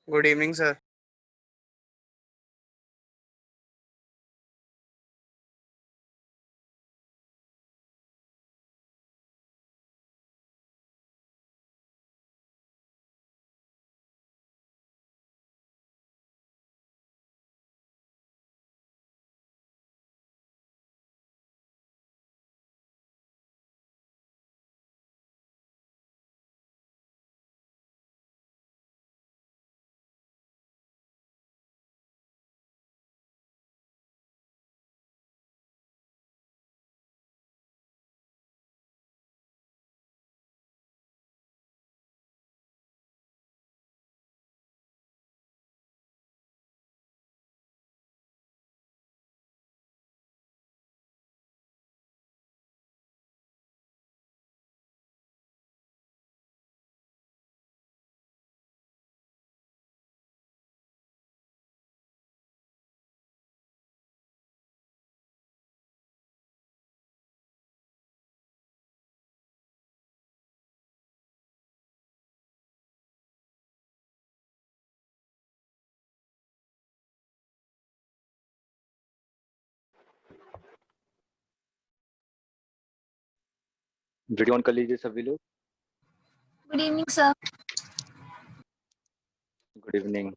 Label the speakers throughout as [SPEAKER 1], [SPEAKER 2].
[SPEAKER 1] Good evening sir.
[SPEAKER 2] Video on कर लीजिए सभी लोग।
[SPEAKER 3] Good evening sir.
[SPEAKER 2] Good evening.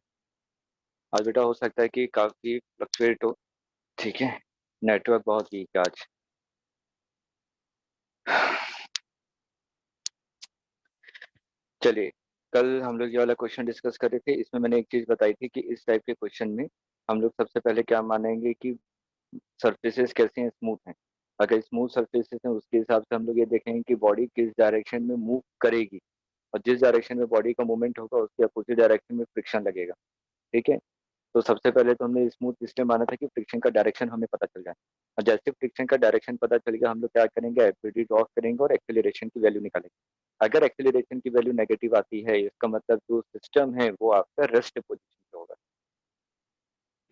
[SPEAKER 2] आज बेटा हो सकता है कि काफ़ी फ्लक्चुएट हो, ठीक है। नेटवर्क बहुत वीक है आज। चलिए, कल हम लोग ये वाला क्वेश्चन डिस्कस कर रहे थे। इसमें मैंने एक चीज़ बताई थी कि इस टाइप के क्वेश्चन में हम लोग सबसे पहले क्या मानेंगे कि सरफेसेस कैसे हैं, स्मूथ हैं। अगर स्मूथ सरफेसेस हैं उसके हिसाब से हम लोग ये देखेंगे कि बॉडी किस डायरेक्शन में मूव करेगी, और जिस डायरेक्शन में बॉडी का मूवमेंट होगा उसके अपोजिट डायरेक्शन में फ्रिक्शन लगेगा, ठीक है। तो सबसे पहले तो हमने स्मूथ इसलिए माना था कि फ्रिक्शन का डायरेक्शन हमें पता चल जाए, और जैसे फ्रिक्शन का डायरेक्शन पता चल गया हम लोग क्या करेंगे, एफबीडी ड्रॉ करेंगे और एक्सेलरेशन की वैल्यू निकालेंगे। अगर एक्सेलरेशन की वैल्यू नेगेटिव आती है इसका मतलब जो सिस्टम है वो आपका रेस्ट पोजीशन पे होगा।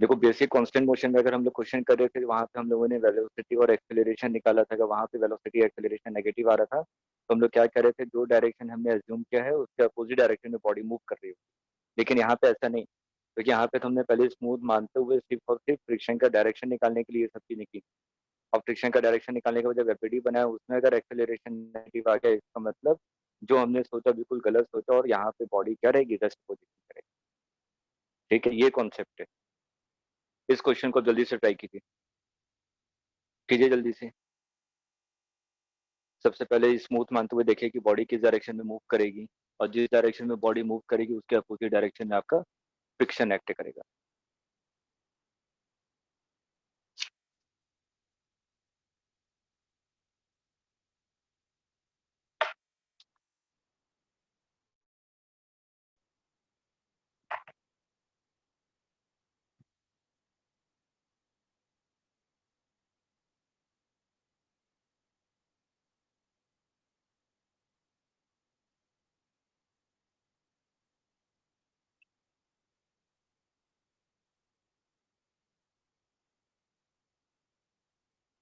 [SPEAKER 2] देखो, बेसिक कांस्टेंट मोशन में अगर हम लोग क्वेश्चन कर रहे थे वहां पे हम लोगों ने वेलोसिटी और एक्सेलरेशन निकाला था। अगर वहां पे वेलोसिटी एक्सेलरेशन नेगेटिव आ रहा था तो हम लोग क्या कर रहे थे, जो डायरेक्शन हमने एज्यूम किया है उसके अपोजिट डायरेक्शन में बॉडी मूव कर रही है। लेकिन यहाँ पे ऐसा नहीं, क्योंकि यहाँ पे तो हमने पहले स्मूथ मानते हुए सिर्फ और सिर्फ फ्रिक्शन का डायरेक्शन निकालने के लिए ये सब चीजें की। और फ्रिक्शन का डायरेक्शन निकालने के बाद जब एफबीडी बनाया उसमें अगर एक्सेलरेशन नेगेटिव आ गया इसका मतलब जो हमने सोचा बिल्कुल गलत सोचा, और यहाँ पे बॉडी क्या रहेगी, रेस्ट पोजिशन करेगी। ठीक है, ये कॉन्सेप्ट है। इस क्वेश्चन को जल्दी से ट्राई कीजिए, कीजिए जल्दी से। सबसे पहले स्मूथ मानते हुए देखिए कि बॉडी किस डायरेक्शन में मूव करेगी, और जिस डायरेक्शन में बॉडी मूव करेगी उसके अपोजिट डायरेक्शन में आपका फ्रिक्शन एक्ट करेगा।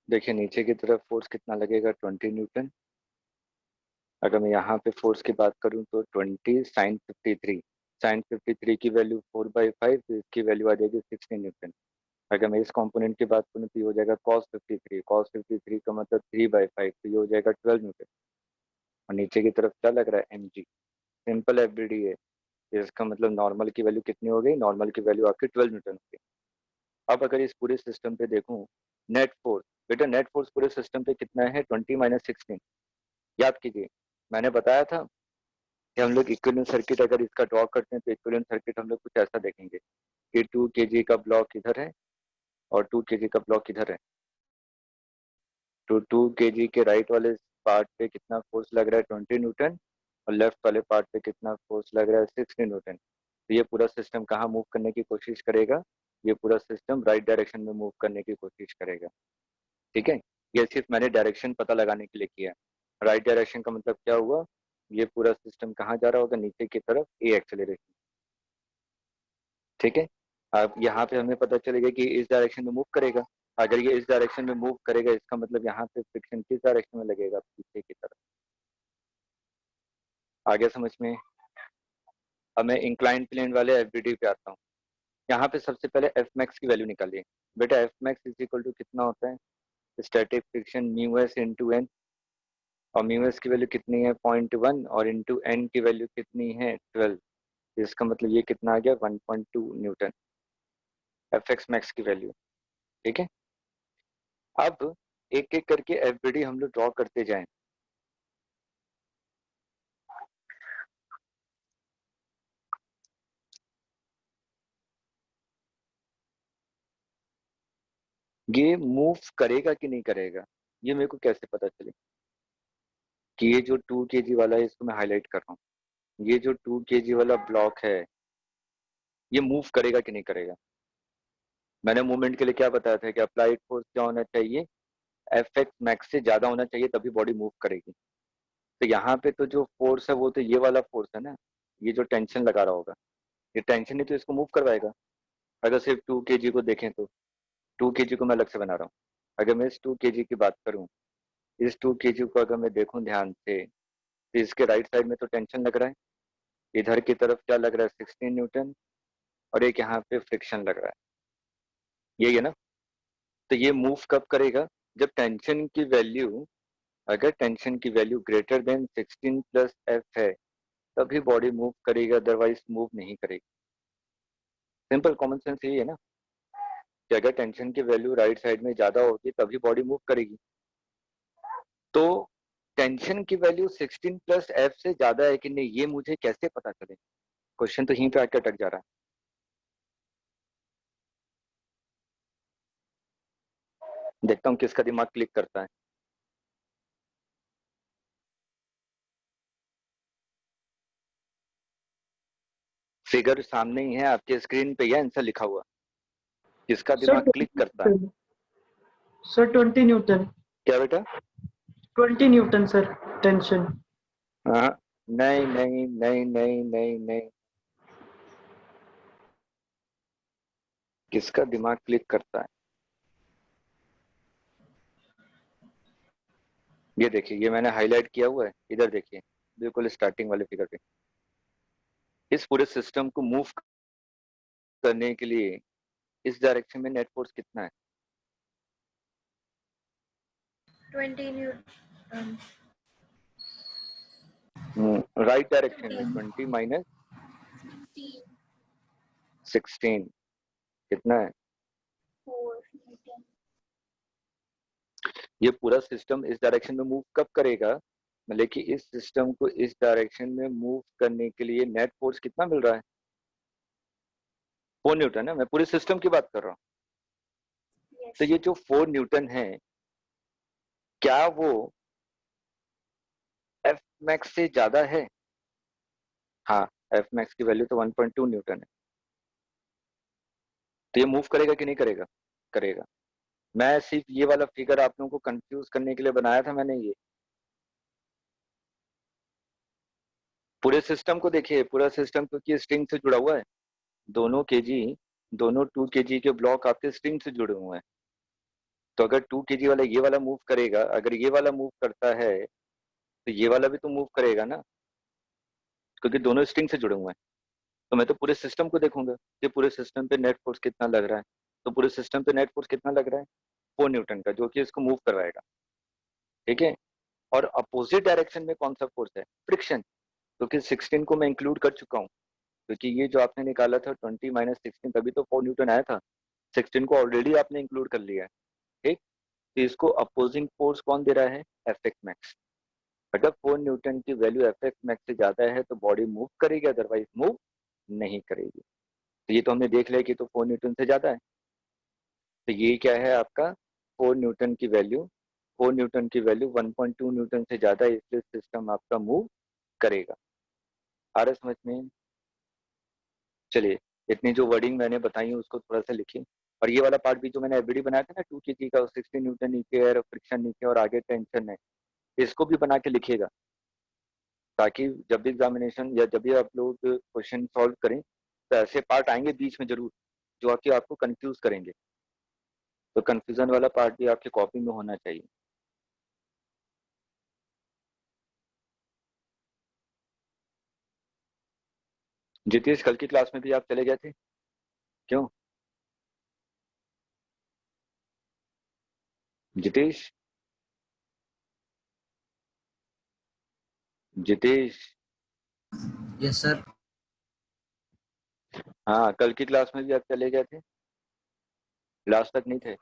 [SPEAKER 2] देखिए नीचे की तरफ फोर्स कितना लगेगा, 20 न्यूटन। अगर मैं यहाँ पे फोर्स की बात करूँ तो 20 sin 53। sin 53 की वैल्यू 4/5, तो इसकी वैल्यू आ जाएगी 16 न्यूटन। अगर मैं इस कंपोनेंट की बात करूँ तो ये हो जाएगा cos 53। cos 53 का मतलब 3/5, तो ये हो जाएगा 12 न्यूटन। और नीचे की तरफ क्या लग रहा है, mg। सिंपल एफबीडी है, इसका मतलब नॉर्मल की वैल्यू कितनी हो गई, नॉर्मल की वैल्यू आपकी 12 न्यूटन हो गई। अब अगर इस पूरे सिस्टम पे देखूं, नेट फोर्स, बेटा नेट फोर्स पूरे सिस्टम पे कितना है, 20 - 16। याद कीजिए, मैंने बताया था कि हम लोग इक्विवेलेंट सर्किट अगर इसका ड्रॉ करते हैं तो इक्विवेलेंट सर्किट हम लोग कुछ ऐसा देखेंगे कि 2 kg का ब्लॉक इधर है और 2 kg का ब्लॉक इधर है। तो 2 kg के राइट वाले पार्ट पे कितना फोर्स लग रहा है, 20 न्यूटन, और लेफ्ट वाले पार्ट पे कितना फोर्स लग रहा है, 16 न्यूटन। तो ये पूरा सिस्टम कहाँ मूव करने की कोशिश करेगा, ये पूरा सिस्टम राइट डायरेक्शन में मूव करने की कोशिश करेगा। ठीक है, ये सिर्फ मैंने डायरेक्शन पता लगाने के लिए किया। राइट डायरेक्शन का मतलब क्या हुआ, ये पूरा सिस्टम कहाँ जा रहा होगा, नीचे की तरफ ए एक्सेलरेशन। ठीक है, अब यहाँ पे हमें पता चलेगा कि इस डायरेक्शन में मूव करेगा। अगर ये इस डायरेक्शन में मूव करेगा इसका मतलब यहाँ पे फ्रिक्शन किस डायरेक्शन में लगेगा, पीछे की तरफ। आ गया समझ में। अब मैं इंक्लाइन प्लेन वाले एफबीडी पे आता हूँ। यहाँ पे सबसे पहले एफ मैक्स की वैल्यू निकालिए। बेटा F max is equal to कितना होता है, static friction mu S into N, और म्यू एस की वैल्यू कितनी है 0.1, और इंटू एन की वैल्यू कितनी है 12। इसका मतलब ये कितना आ गया 1.2 न्यूटन, एफ एक्स मैक्स की वैल्यू। ठीक है, अब एक एक करके एफबीडी हम लोग ड्रॉ करते जाएं। ये मूव करेगा कि नहीं करेगा, ये मेरे को कैसे पता चले कि ये जो 2 kg वाला है इसको मैं हाईलाइट कर रहा हूँ, ये जो 2 kg वाला ब्लॉक है ये मूव करेगा कि नहीं करेगा। मैंने मूवमेंट के लिए क्या बताया था कि अप्लाइड फोर्स क्या होना चाहिए, एफ एक्स मैक्स से ज्यादा होना चाहिए, तभी बॉडी मूव करेगी। तो यहाँ पे तो जो फोर्स है वो तो ये वाला फोर्स है ना, ये जो टेंशन लगा रहा होगा, ये टेंशन ही तो इसको मूव करवाएगा। अगर सिर्फ 2 kg को देखें तो 2 kg को मैं अलग से बना रहा हूँ। अगर मैं इस 2 kg की बात करूँ, इस 2 kg को अगर मैं देखूं ध्यान से, तो इसके राइट साइड में तो टेंशन लग रहा है, इधर की तरफ क्या लग रहा है 16 न्यूटन, और एक यहाँ पे फ्रिक्शन लग रहा है, यही है ना। तो ये मूव कब करेगा, जब टेंशन की वैल्यू, अगर टेंशन की value greater than 16 plus F है तभी बॉडी मूव करेगी, अदरवाइज मूव नहीं करेगी। सिंपल कॉमन सेंस यही है ना, कि अगर टेंशन की वैल्यू राइट साइड में ज्यादा होगी तभी बॉडी मूव करेगी। तो टेंशन की वैल्यू 16 प्लस एफ से ज्यादा है कि नहीं, ये मुझे कैसे पता चले, क्वेश्चन तो यहीं पे आके अटक जा रहा है। देखता हूँ किसका दिमाग क्लिक करता है। फिगर सामने ही है आपके स्क्रीन पे, या आंसर लिखा हुआ, किसका
[SPEAKER 1] सर
[SPEAKER 2] दिमाग क्लिक करता है।
[SPEAKER 1] Sir 20 Newton.
[SPEAKER 2] क्या बेटा,
[SPEAKER 1] 20 न्यूटन सर, टेंशन।
[SPEAKER 2] हाँ, नहीं नहीं नहीं नहीं नहीं नहीं, किसका दिमाग क्लिक करता है। ये देखिए, ये मैंने हाईलाइट किया हुआ है, इधर देखिए बिल्कुल स्टार्टिंग वाले फिगर पे। इस पूरे सिस्टम को मूव करने के लिए इस डायरेक्शन में नेट फोर्स कितना है,
[SPEAKER 3] 20 न्यूटन।
[SPEAKER 2] राइट डायरेक्शन में 20 माइनस 16 कितना है।
[SPEAKER 3] 4 न्यूटन।
[SPEAKER 2] ये पूरा सिस्टम इस डायरेक्शन में मूव कब करेगा, मतलब कि इस सिस्टम को इस डायरेक्शन में मूव करने के लिए नेट फोर्स कितना मिल रहा है, 4 न्यूटन है। मैं पूरे सिस्टम की बात कर रहा हूँ। तो ये जो 4 न्यूटन है, क्या वो एफ मैक्स से ज्यादा है। हाँ, एफ मैक्स की वैल्यू तो 1.2 न्यूटन है। तो ये मूव करेगा कि नहीं करेगा, करेगा। मैं सिर्फ ये वाला फिगर आप लोगों को कंफ्यूज करने के लिए बनाया था मैंने। ये पूरे सिस्टम को देखिए, पूरा सिस्टम क्योंकि स्ट्रिंग से जुड़ा हुआ है, दोनों केजी, दोनों 2 kg के ब्लॉक आपके स्ट्रिंग से जुड़े हुए हैं। तो अगर 2 kg वाला ये वाला मूव करेगा, अगर ये वाला मूव करता है तो ये वाला भी तो मूव करेगा ना, क्योंकि दोनों स्ट्रिंग से जुड़े हुए हैं। तो मैं तो पूरे सिस्टम को देखूंगा कि पूरे सिस्टम पे नेट फोर्स कितना लग रहा है। तो पूरे सिस्टम पे नेट फोर्स कितना लग रहा है 4 न्यूटन का, जो कि इसको मूव करवाएगा। ठीक है, और अपोजिट डायरेक्शन में कौन सा फोर्स है, फ्रिक्शन, क्योंकि 16 को मैं इंक्लूड कर चुका हूँ, क्योंकि ये जो आपने निकाला था 20 माइनस 16 तभी तो 4 न्यूटन आया था, 16 को ऑलरेडी आपने इंक्लूड कर लिया है। ठीक, तो इसको अपोजिंग फोर्स कौन दे रहा है, एफ एक्स मैक्स। अगर 4 न्यूटन की वैल्यू एफ एक्स मैक्स से ज्यादा है तो बॉडी मूव करेगी, अदरवाइज मूव नहीं करेगी। तो ये तो हमने देख लिया कि तो 4 न्यूटन से ज्यादा है। तो ये क्या है आपका 4 न्यूटन की वैल्यू, 4 न्यूटन की वैल्यू 1.2 न्यूटन से ज्यादा है, इसलिए सिस्टम आपका मूव करेगा। आ रहा है समझ में। चलिए, इतनी जो वर्डिंग मैंने बताई है उसको थोड़ा सा लिखिए। और ये वाला पार्ट भी जो मैंने एवरीडी बनाया था ना 2 kg का, 16 न्यूटन नीचे है, फ्रिक्शन नीचे और आगे टेंशन है, इसको भी बना के लिखिएगा, ताकि जब भी एग्जामिनेशन या जब भी आप लोग क्वेश्चन सॉल्व करें तो ऐसे पार्ट आएंगे बीच में जरूर, जो आपके आपको कंफ्यूज करेंगे। तो कंफ्यूजन वाला पार्ट भी आपकी कॉपी में होना चाहिए। जितेश, कल की क्लास में भी आप चले गए थे, क्यों? जितेश, जितेश।
[SPEAKER 4] Yes sir.
[SPEAKER 2] हाँ, कल की क्लास में भी आप चले गए थे, लास्ट तक नहीं थे।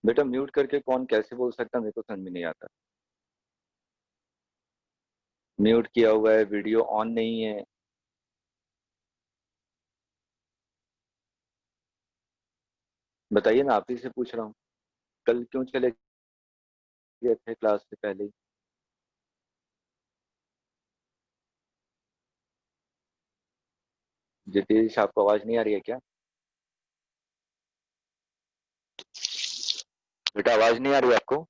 [SPEAKER 2] बेटा म्यूट करके कौन कैसे बोल सकता, मेरे को समझ में नहीं आता। म्यूट किया हुआ है, वीडियो ऑन नहीं है। बताइए, मैं आप ही से पूछ रहा हूँ, कल क्यों चले गए थे क्लास से पहले ही? जितेश, आपको आवाज नहीं आ रही है क्या? बेटा आवाज नहीं आ रही है आपको?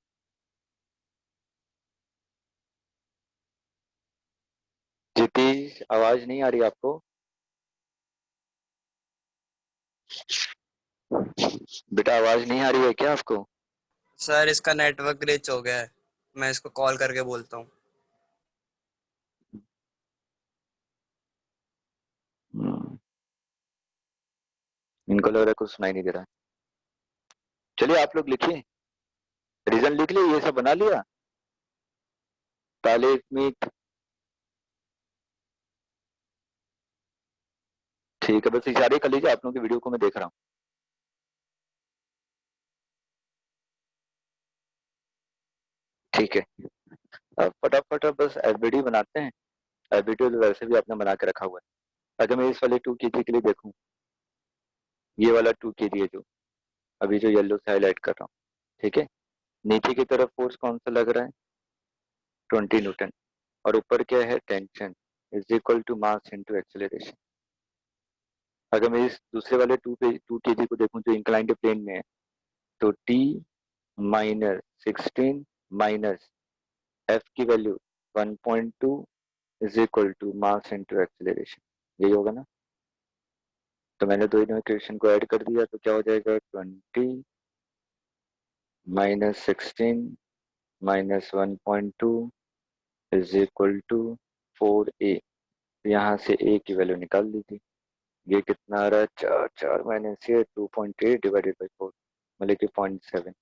[SPEAKER 2] जितेश, आवाज नहीं आ रही आपको? बेटा आवाज नहीं आ रही है क्या आपको?
[SPEAKER 4] सर इसका नेटवर्क ग्लिच हो गया है, मैं इसको कॉल करके बोलता हूँ।
[SPEAKER 2] हम्म, इनको लग रहा है कुछ सुनाई नहीं दे रहा है। चलिए आप लोग लिखिए, रीजन लिख लिया, ये सब बना लिया। ताले मीट, ठीक है, बस इशारे कर लीजिए, आप लोगों की वीडियो को मैं देख रहा हूँ। ठीक है, अब फटाफट बस एफबीडी बनाते हैं। एफबीडी तो वैसे भी आपने बना के रखा हुआ है। अगर मैं इस वाले 2 kg के लिए देखूं, ये वाला 2 kg है जो अभी जो येलो से हाईलाइट कर रहा हूँ, ठीक है। नीचे की तरफ फोर्स कौन सा लग रहा है? 20 न्यूटन। और ऊपर क्या है? Tension is equal to mass into acceleration. अगर मैं इस दूसरे वाले 2 kg को देखूं जो इंक्लाइंड प्लेन में है, तो T माइनस 16 माइनस F की value 1.2 is equal to mass into acceleration, यही होगा ना? तो मैंने दोनों इक्वेशन को ऐड कर दिया, तो क्या हो जाएगा? 20 minus 16 minus 1.2 is equal to 4A। यहाँ से A की वैल्यू निकाल लीजिए। ये कितना आ रहा है? 4 4 माइनस ये 2.8 डिवाइडेड बाई 4, मतलब कि 0.7।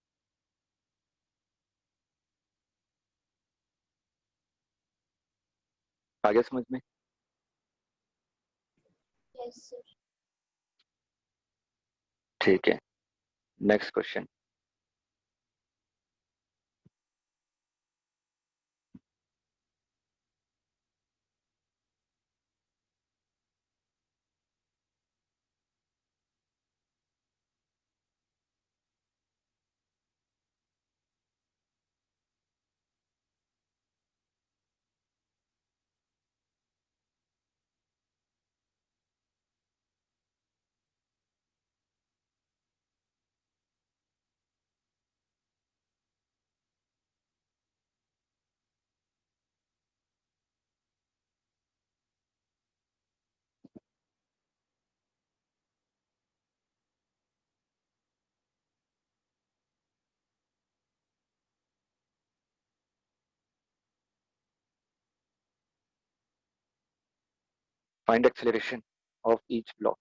[SPEAKER 2] आगे समझ में?
[SPEAKER 3] Yes, sir.
[SPEAKER 2] ठीक है, next question. Find acceleration of each block.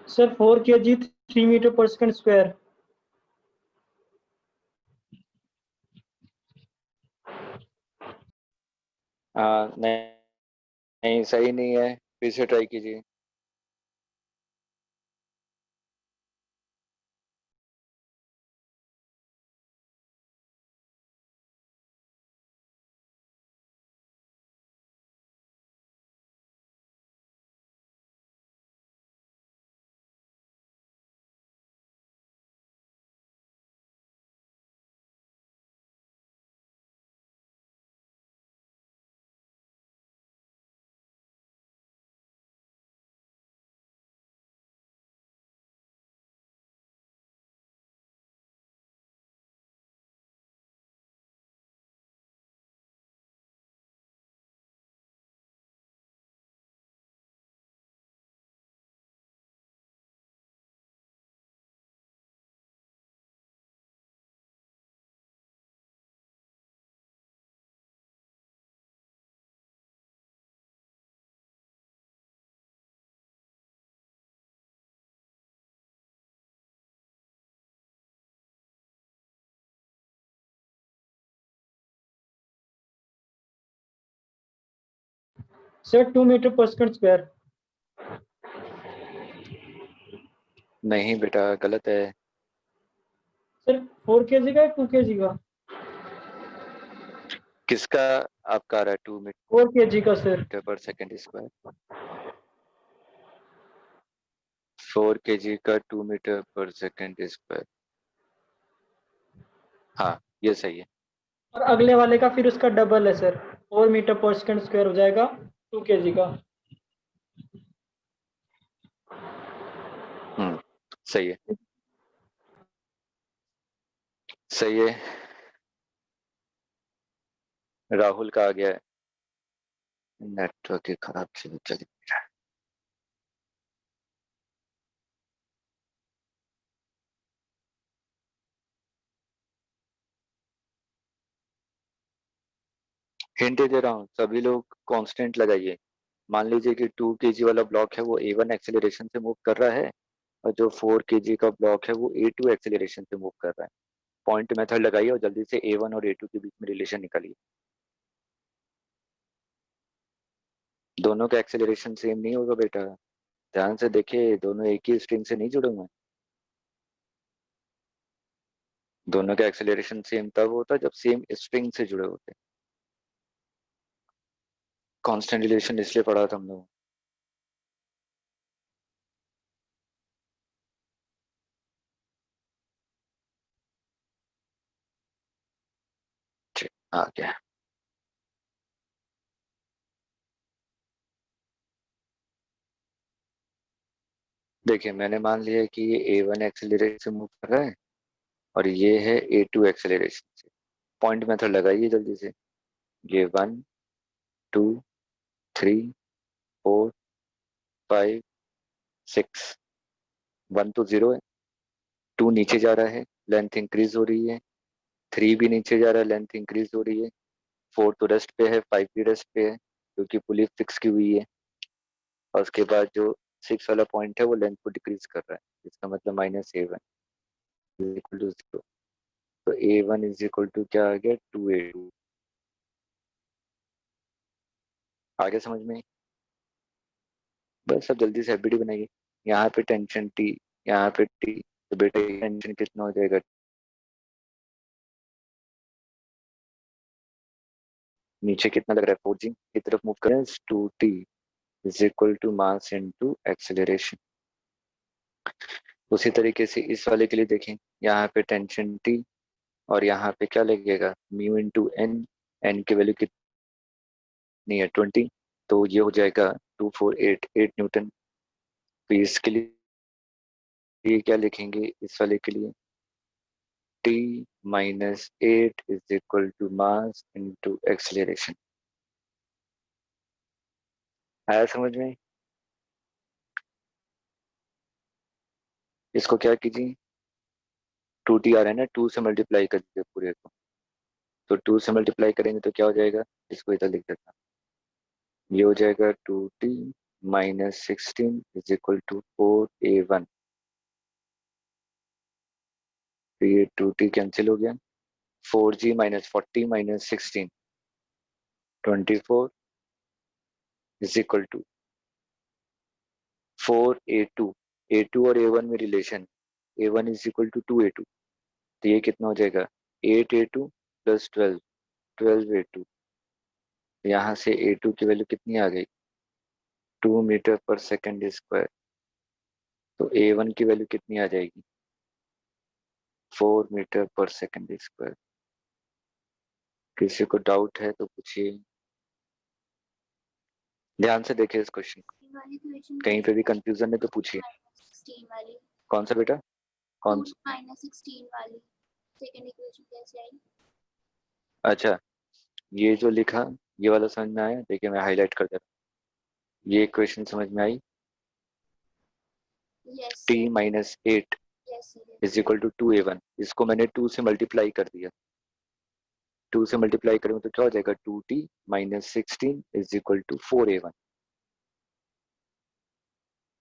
[SPEAKER 1] Sir 4 kg 3 metre पर सेकंड स्क्वायर।
[SPEAKER 2] नहीं नहीं, सही नहीं है, फिर से ट्राई कीजिए।
[SPEAKER 1] सर 2 मीटर पर सेकंड स्क्वायर।
[SPEAKER 2] नहीं बेटा, गलत है।
[SPEAKER 1] सर 4 kg का 2 kg का?
[SPEAKER 2] किसका आपका आ रहा है 2
[SPEAKER 1] 4 kg का सर।
[SPEAKER 2] मीटर पर सेकेंड स्क्वायर? 4 kg का 2 मीटर पर सेकेंड स्क्वायर, हाँ ये सही है।
[SPEAKER 1] और अगले वाले का फिर उसका डबल है सर, 4 मीटर पर सेकंड स्क्वायर हो जाएगा 2 kg का।
[SPEAKER 2] सही है, सही है। राहुल का आ गया है, नेटवर्क ही खराब से चलिए। हिंट दे रहा हूँ, सभी लोग कांस्टेंट लगाइए। मान लीजिए कि 2 kg वाला ब्लॉक है वो A1 एक्सेलरेशन से मूव कर रहा है, और जो 4 kg का ब्लॉक है वो A2 एक्सेलरेशन से मूव कर रहा है। पॉइंट मेथड लगाइए और जल्दी से A1 और A2 के बीच में रिलेशन निकालिए। दोनों का एक्सेलरेशन सेम नहीं होगा बेटा, ध्यान से देखिए, दोनों एक ही स्ट्रिंग से नहीं जुड़े हुए हैं। दोनों का एक्सेलरेशन सेम तब होता है जब सेम स्ट्रिंग से जुड़े होते हैं। कांस्टेंट रिलेशन इसलिए पढ़ा था हम लोग। ठीक, आ गया। देखिए मैंने मान लिया कि ये A1 एक्सेलरेशन से मूव कर रहा है और ये है A2 एक्सेलरेशन से। पॉइंट मेथड लगाइए जल्दी से। ये 1 2 3 4 5 6। 1 तो 0 है, 2 नीचे जा रहा है, लेंथ इंक्रीज हो रही है। 3 भी नीचे जा रहा है, लेंथ इंक्रीज हो रही है। 4 तो रेस्ट पे है, 5 भी रेस्ट पे है क्योंकि पुली फिक्स की हुई है। और उसके बाद जो 6 वाला पॉइंट है वो लेंथ को डिक्रीज कर रहा है, इसका मतलब -A1 इक्वल टू 0। तो A1 इज इक्वल टू क्या आ गया, 2A2। आगे समझ में? बस अब जल्दी से एफबीडी बनाइए। यहाँ पे टेंशन T, यहाँ पे T, तो बेटा टेंशन कितना हो जाएगा, नीचे कितना लग रहा है 4G की तरफ मूव करें, 2T is equal to mass into acceleration. उसी तरीके से इस वाले के लिए देखें, यहाँ पे टेंशन T और यहाँ पे क्या लगेगा, म्यू इंटू एन। एन की वैल्यू कितनी है 20, तो ये हो जाएगा 2488 न्यूटन। तो इसके लिए क्या लिखेंगे, इस वाले के लिए T -8 is equal to mass into acceleration. आया समझ में? इसको क्या कीजिए, 2T आ रहा है ना, 2 से मल्टीप्लाई कर दीजिए पूरे को। तो 2 से मल्टीप्लाई करेंगे तो क्या हो जाएगा, इसको इधर लिख देता हूं। ये हो जाएगा 2T minus 16 is equal to 4a1। तो ये 2t कैंसिल हो गया। 4g minus 40 minus 16 24 is equal to 4a2। a2 और a1 में relation, a1 is equal to 2a2। तो ये कितना हो जाएगा 8a2 प्लस 12 12a2। यहाँ से a2 की वैल्यू कितनी आ गई 2 मीटर पर सेकेंड स्क्वायर। तो a1 की वैल्यू कितनी आ जाएगी 4 मीटर पर सेकेंड स्क्वायर। किसी को डाउट है तो पूछिए, ध्यान से देखिए इस क्वेश्चन को,
[SPEAKER 3] वाली क्वेश्चन
[SPEAKER 2] कहीं पे भी कंफ्यूजन है तो पूछिए।
[SPEAKER 3] 16 वाली,
[SPEAKER 2] कौन सा बेटा, कौन सा?
[SPEAKER 3] माइनस 16 वाली सेकंड इक्वेशन कैसे आई?
[SPEAKER 2] अच्छा, ये जो लिखा ये वाला समझ में आया? देखिए मैं हाईलाइट कर दे रहा हूँ। ये क्वेश्चन समझ में आई?
[SPEAKER 3] Yes
[SPEAKER 2] t minus 8
[SPEAKER 3] S
[SPEAKER 2] is equal to 2a1। इसको मैंने 2 से मल्टीप्लाई कर दिया। 2 से मल्टीप्लाई करूँ तो क्या हो जाएगा 2t minus 16 is equal to 4a1।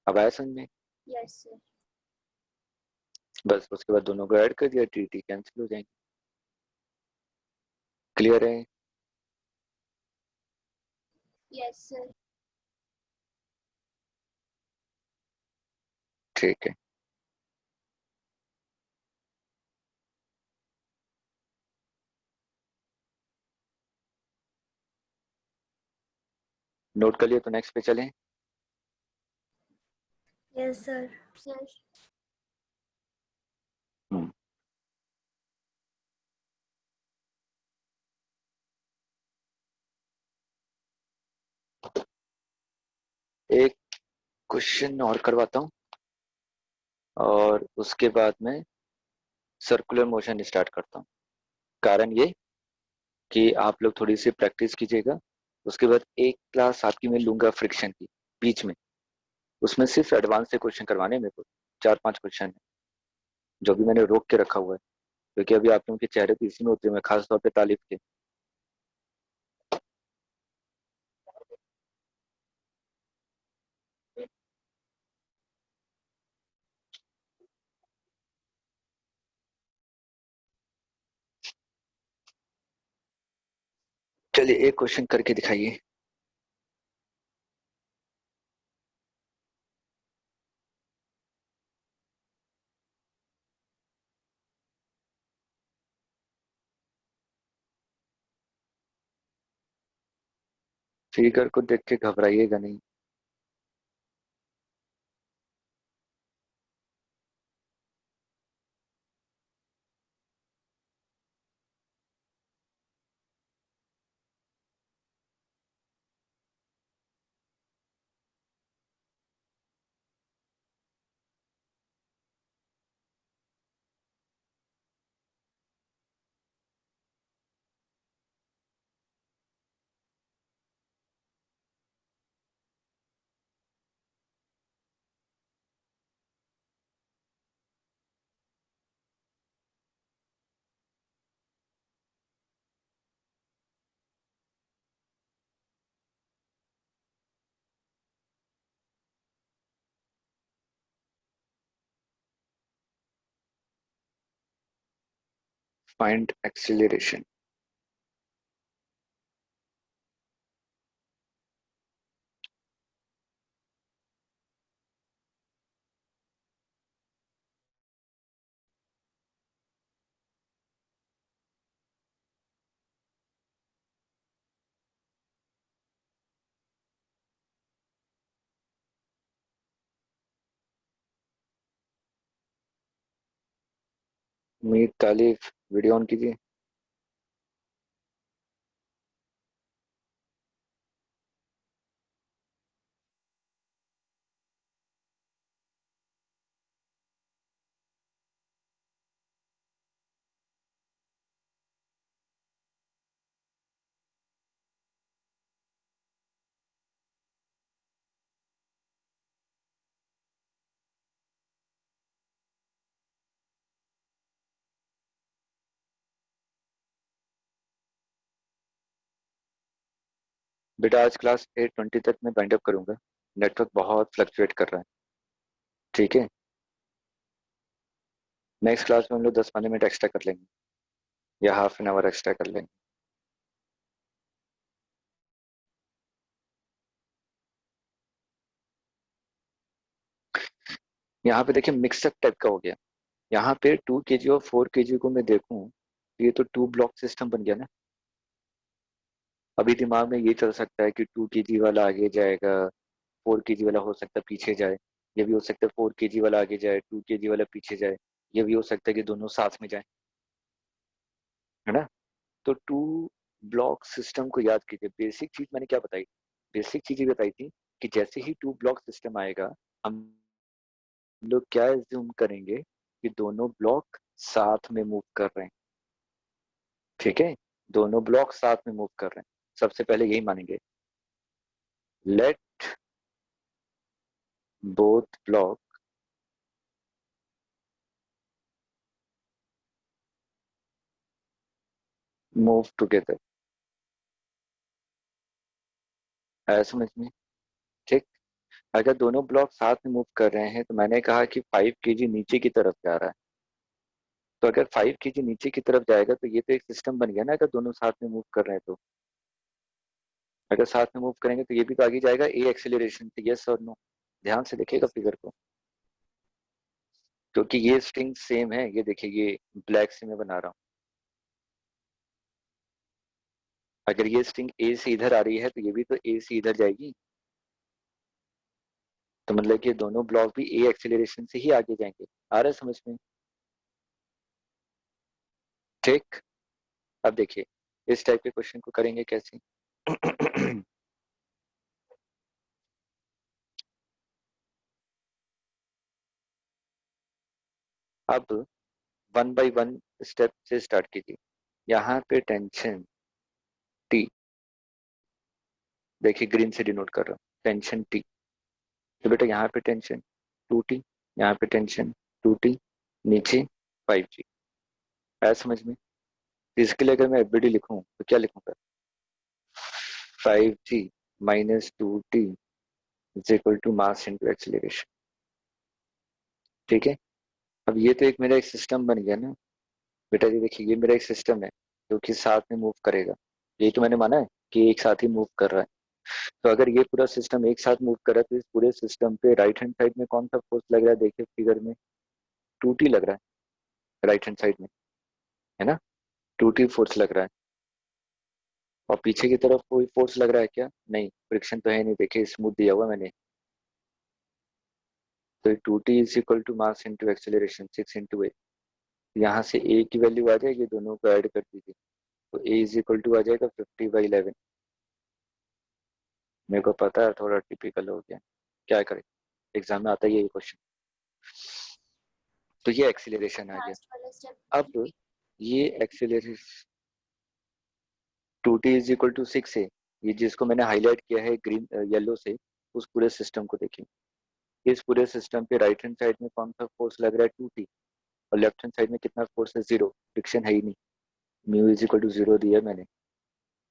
[SPEAKER 2] अब आया समझ में?
[SPEAKER 3] यस सर
[SPEAKER 2] बस उसके बाद दोनों को ऐड कर दिया, टी टी कैंसिल हो जाएंगे। क्लियर है?
[SPEAKER 3] यस सर
[SPEAKER 2] ठीक है। नोट कर लिया तो नेक्स्ट पे चलें।
[SPEAKER 3] यस सर सर
[SPEAKER 2] हम्म, एक क्वेश्चन और करवाता हूँ और उसके बाद में सर्कुलर मोशन स्टार्ट करता हूँ। कारण ये कि आप लोग थोड़ी सी प्रैक्टिस कीजिएगा। उसके बाद एक क्लास आपकी मैं लूंगा फ्रिक्शन की बीच में, उसमें सिर्फ एडवांस से क्वेश्चन करवाने हैं मेरे को। 4-5 क्वेश्चन है जो भी मैंने रोक के रखा हुआ है, क्योंकि अभी आप लोगों के चेहरे पे इसी में होते हैं खास तौर पे तारीफ के। चलिए एक क्वेश्चन करके दिखाइए। फिगर को देख के घबराइएगा नहीं। Find acceleration. मीट तालीफ वीडियो ऑन कीजिए। बेटा आज क्लास 8:20 तक मैं बाइंड अप करूंगा। नेटवर्क बहुत फ्लक्चुएट कर रहा है, ठीक है। नेक्स्ट क्लास में हम लोग 10-15 मिनट एक्स्ट्रा कर लेंगे या हाफ एन आवर एक्स्ट्रा कर लेंगे। यहाँ पे देखिए मिक्सअप टाइप का हो गया। यहाँ पे 2 kg और 4 kg को मैं देखूं तो ये तो 2 ब्लॉक सिस्टम बन गया ना। अभी दिमाग में ये चल सकता है कि 2 kg वाला आगे जाएगा, 4 kg वाला हो सकता है पीछे जाए। ये भी हो सकता है 4 kg वाला आगे जाए, 2 kg वाला पीछे जाए। ये भी हो सकता है कि दोनों साथ में जाए, है ना। तो 2 ब्लॉक सिस्टम को याद कीजिए। बेसिक चीज मैंने क्या बताई? बेसिक चीज ये बताई थी कि जैसे ही 2 ब्लॉक सिस्टम आएगा हम लोग क्या एज्यूम करेंगे कि दोनों ब्लॉक साथ में मूव कर रहे हैं, ठीक है। दोनों ब्लॉक साथ में मूव कर रहे हैं, सबसे पहले यही मानेंगे। Let both block move together, ऐसा समझ में, ठीक। अगर दोनों ब्लॉक साथ में मूव कर रहे हैं तो मैंने कहा कि 5 kg नीचे की तरफ जा रहा है। तो अगर 5 kg नीचे की तरफ जाएगा तो ये तो एक सिस्टम बन गया ना, अगर दोनों साथ में मूव कर रहे हैं तो। अगर साथ में मूव करेंगे तो ये भी तो आगे जाएगा ए एक्सेलरेशन से, यस और नो। ध्यान से देखिएगा फिगर को, क्योंकि ये स्ट्रिंग सेम है। ये देखिए ये ब्लैक से मैं बना रहा हूँ। अगर ये स्ट्रिंग ए से इधर आ रही है तो ये भी तो ए से इधर जाएगी। तो मतलब कि दोनों ब्लॉक भी ए एक्सेलरेशन से ही आगे जाएंगे। आ रहा है समझ में, ठीक। अब देखिए इस टाइप के क्वेश्चन को करेंगे कैसे। अब 1 by 1 स्टेप से स्टार्ट कीजिए। यहाँ पे टेंशन टी, देखिए ग्रीन से डिनोट कर रहा हूँ, टेंशन टी। तो बेटा यहाँ पे टेंशन 2T, यहाँ पे टेंशन 2T, नीचे 5G। आया समझ में। तो इसके लिए अगर मैं एफबीडी लिखूं तो क्या लिखूंगा? 5G minus 2T is equal to mass into acceleration, ठीक है। अब ये तो एक मेरा एक सिस्टम बन गया ना बेटा। ये देखिए ये मेरा एक सिस्टम है जो कि साथ में मूव करेगा। यही तो मैंने माना है कि एक साथ ही मूव कर रहा है। तो अगर ये पूरा सिस्टम एक साथ मूव कर रहा है तो इस पूरे सिस्टम पे राइट हैंड साइड में कौन सा फोर्स लग रहा है? देखिए फिगर में 2T लग रहा है राइट हैंड साइड में, है ना। 2T फोर्स लग रहा है। और पीछे की तरफ कोई फोर्स लग रहा है क्या? नहीं, फ्रिक्शन तो है नहीं। देखिए स्मूथ दिया हुआ मैंने। तो 2T is equal to mass into acceleration 6 into a। यहाँ से a की वैल्यू आ जाएगी, दोनों को ऐड कर दीजिए तो a इज इक्वल टू आ जाएगा 50/11। मेरे को पता है थोड़ा टिपिकल हो गया, क्या करें, एग्जाम में आता ही है ये क्वेश्चन। तो ये एक्सीलरेशन आ गया।
[SPEAKER 3] लास्ट वाला स्टेप
[SPEAKER 2] अब ये acceleration 2T is equal to 6 है, ये जिसको मैंने हाईलाइट किया है ग्रीन येलो से, उस पूरे सिस्टम को देखिए। इस पूरे सिस्टम पे राइट हैंड साइड में कौन सा फोर्स लग रहा है? 2T। और लेफ्ट हैंड साइड में कितना फोर्स है? 0। फ्रिक्शन है ही नहीं, म्यू इज इक्वल टू 0 दिया है मैंने।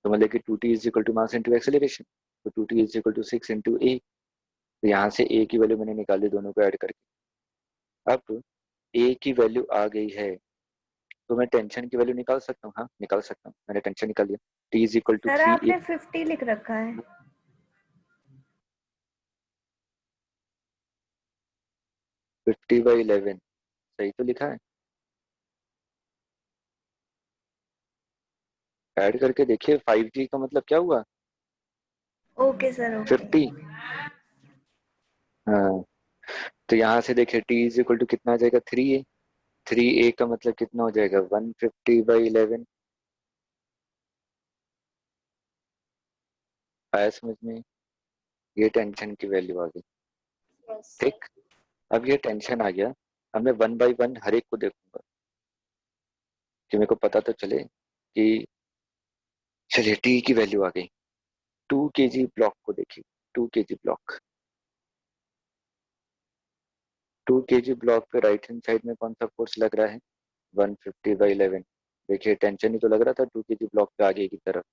[SPEAKER 2] तो मतलब कि 2T is equal to mass into acceleration. तो 2T is equal to 6 into a। तो यहाँ से a की वैल्यू मैंने निकाली दोनों को ऐड करके। अब a की वैल्यू आ गई है तो मैं टेंशन की वैल्यू निकाल सकता हूँ। हाँ निकाल सकता हूँ, मैंने टेंशन निकाल लिया। T is equal to
[SPEAKER 5] sir
[SPEAKER 2] 3a।
[SPEAKER 5] आपने 50 लिख रखा है।
[SPEAKER 2] 50/11 सही तो लिखा है। ऐड करके देखिए 5G का मतलब क्या हुआ?
[SPEAKER 5] Okay sir okay.
[SPEAKER 2] 50। हाँ तो यहाँ से देखिए T इज इक्वल टू कितना आ जाएगा? 3a। 3a का मतलब कितना हो जाएगा? 150/11। आया समझ में। ये टेंशन की वैल्यू आ गई,
[SPEAKER 3] यस सर।
[SPEAKER 2] ठीक। अब ये टेंशन आ गया। अब मैं 1 by 1 हर एक को देखूंगा कि मेरे को पता तो चले कि चलिए टी की वैल्यू आ गई। 2 kg ब्लॉक को देखिए, 2 kg ब्लॉक, 2 kg ब्लॉक पे राइट हैंड साइड में कौन सा फोर्स लग रहा है? 150/11। देखिए टेंशन ही तो लग रहा था 2 kg ब्लॉक पे आगे की तरफ।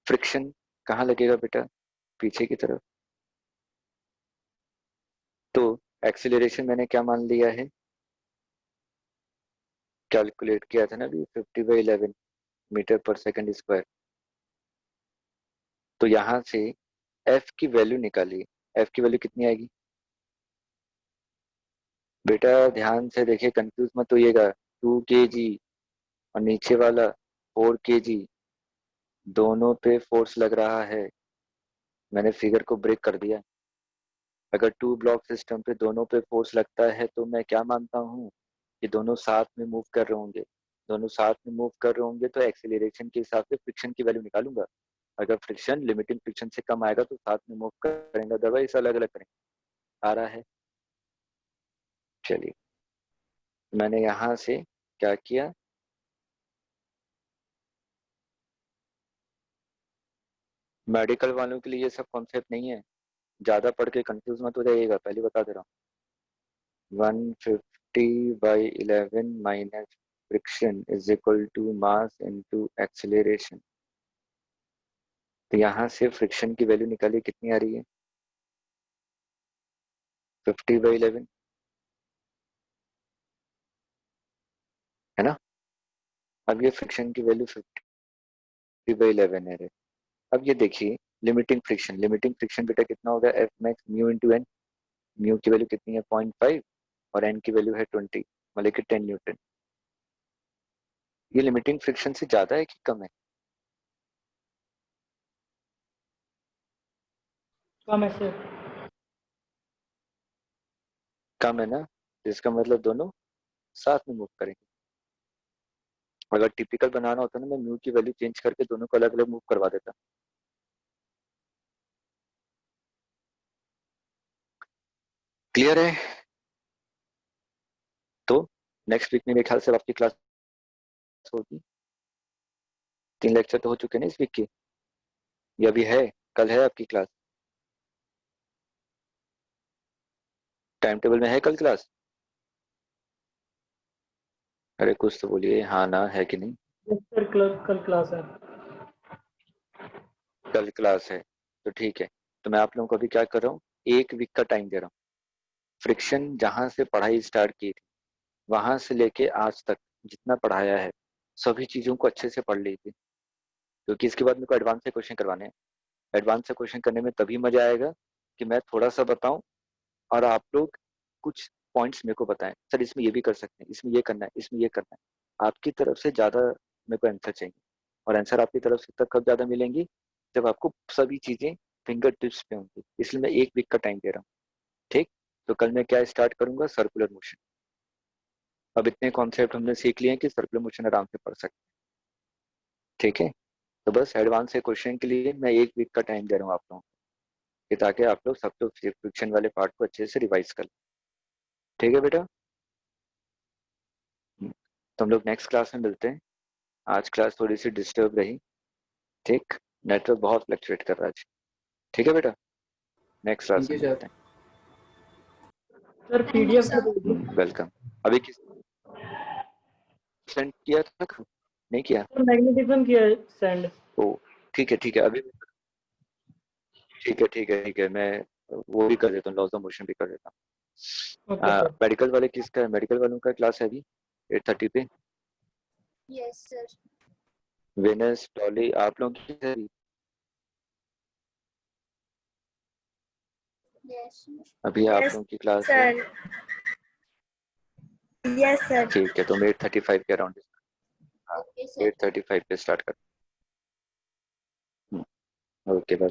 [SPEAKER 2] फ्रिक्शन कहाँ लगेगा बेटा? पीछे की तरफ। एक्सीलरेशन मैंने क्या मान लिया है, कैलकुलेट किया था ना अभी 50/11 मीटर पर सेकंड स्क्वायर। तो यहाँ से एफ की वैल्यू निकालिए, एफ की वैल्यू कितनी आएगी बेटा, ध्यान से देखिए, कंफ्यूज मत होइएगा। 2 kg और नीचे वाला 4 kg, दोनों पे फोर्स लग रहा है। मैंने फिगर को ब्रेक कर दिया। अगर 2 ब्लॉक सिस्टम पे दोनों पे फोर्स लगता है तो मैं क्या मानता हूँ कि दोनों साथ में मूव कर रहे होंगे। दोनों साथ में मूव कर रहे होंगे तो एक्सीलरेशन के हिसाब से फ्रिक्शन की वैल्यू निकालूंगा। अगर फ्रिक्शन लिमिटिंग फ्रिक्शन से कम आएगा तो साथ में मूव करेंगे, अदरवाइज अलग अलग करेंगे। आ रहा है? चलिए, मैंने यहाँ से क्या किया, मेडिकल वालों के लिए ये सब कॉन्सेप्ट नहीं है, ज्यादा पढ़ के कंफ्यूज मत हो जाइएगा, पहले बता दे रहा हूँ। 150/11 minus friction is equal to mass into acceleration. तो यहाँ से फ्रिक्शन की वैल्यू निकालिए, कितनी आ रही है 50/11, है ना। अब ये फ्रिक्शन की वैल्यू 50/11 है। अब ये देखिए लिमिटिंग फ्रिक्शन, लिमिटिंग फ्रिक्शन बेटा कितना होगा, F max mu into N. Mu की वैल्यू कितनी है 0.5 और एन की वैल्यू है 20, मतलब कि 10 न्यूटन। ये लिमिटिंग फ्रिक्शन से ज्यादा है कि कम है?
[SPEAKER 1] कम है सर।
[SPEAKER 2] कम है ना, तो इसका मतलब दोनों साथ में मूव करेंगे। अगर टिपिकल बनाना होता ना, मैं म्यू की वैल्यू चेंज करके दोनों को अलग अलग मूव करवा देता। क्लियर है? तो नेक्स्ट वीक में मेरे ख्याल से आपकी क्लास होगी। 3 लेक्चर तो हो चुके हैं ना इस वीक के, ये अभी है, कल है आपकी क्लास। टाइम टेबल में है कल क्लास? अरे कुछ तो बोलिए, हाँ ना है कि नहीं।
[SPEAKER 1] यस सर, कल क्लास है।
[SPEAKER 2] कल क्लास है तो ठीक है। तो मैं आप लोगों को अभी क्या कर रहा हूँ, 1 वीक का टाइम दे रहा हूँ। फ्रिक्शन जहां से पढ़ाई स्टार्ट की थी वहां से लेके आज तक जितना पढ़ाया है सभी चीजों को अच्छे से पढ़ लीजिए, क्योंकि इसके बाद मेरे को एडवांस से क्वेश्चन करवाने हैं। एडवांस से क्वेश्चन करने में तभी मजा आएगा कि मैं थोड़ा सा बताऊं और आप लोग कुछ पॉइंट्स मेरे को बताएं, सर इसमें ये भी कर सकते हैं, इसमें ये करना है, इसमें ये करना है। आपकी तरफ से ज्यादा मेरे को आंसर चाहिए, और आंसर आपकी तरफ से तब कब ज्यादा मिलेंगी जब आपको सभी चीजें फिंगर टिप्स पे होंगी। इसलिए मैं 1 वीक का टाइम दे रहा हूँ, ठीक। तो कल मैं क्या स्टार्ट करूंगा, सर्कुलर मोशन। अब इतने कॉन्सेप्ट हमने सीख लिए हैं कि सर्कुलर मोशन आराम से पढ़ सकते हैं, ठीक है। तो बस एडवांस से क्वेश्चन के लिए मैं 1 वीक का टाइम दे रहा हूँ आप लोगों को, ताकि आप लोग सब लोग फ्रिक्शन वाले पार्ट को अच्छे से रिवाइज कर लें, ठीक है बेटा। तो हम लोग नेक्स्ट क्लास में मिलते हैं। आज क्लास थोड़ी सी डिस्टर्ब रही, ठीक, नेटवर्क बहुत फ्लक्चुएट कर रहा है आज, ठीक है बेटा। नेक्स्ट क्लास में मिलते हैं।
[SPEAKER 1] Sir
[SPEAKER 3] Thank you,
[SPEAKER 1] PDF
[SPEAKER 3] sir.
[SPEAKER 2] Welcome. अभी किस सेंड किया था, नहीं किया?
[SPEAKER 1] सर मैग्नेटिज्म किया है सेंड।
[SPEAKER 2] ओ ठीक है, ठीक है, अभी ठीक है, ठीक है, ठीक है, मैं वो भी कर देता हूँ, लॉस ऑफ मोशन भी कर देता
[SPEAKER 1] ओके
[SPEAKER 2] हूँ।
[SPEAKER 1] सर।
[SPEAKER 2] मेडिकल वाले किसका है, मेडिकल वालों का क्लास है अभी 8:30 पे।
[SPEAKER 3] Yes, sir.
[SPEAKER 2] वेनस डॉली आप लोगों की है अभी?
[SPEAKER 3] Yes, sir.
[SPEAKER 2] अभी आप
[SPEAKER 5] यस
[SPEAKER 2] लोगों की क्लास है,
[SPEAKER 5] सर। Yes sir.
[SPEAKER 2] ठीक है। तो मैं 8:35 के अराउंड, हाँ
[SPEAKER 3] Okay, sir.
[SPEAKER 2] 8:35 पे स्टार्ट कर। Okay, bye bye.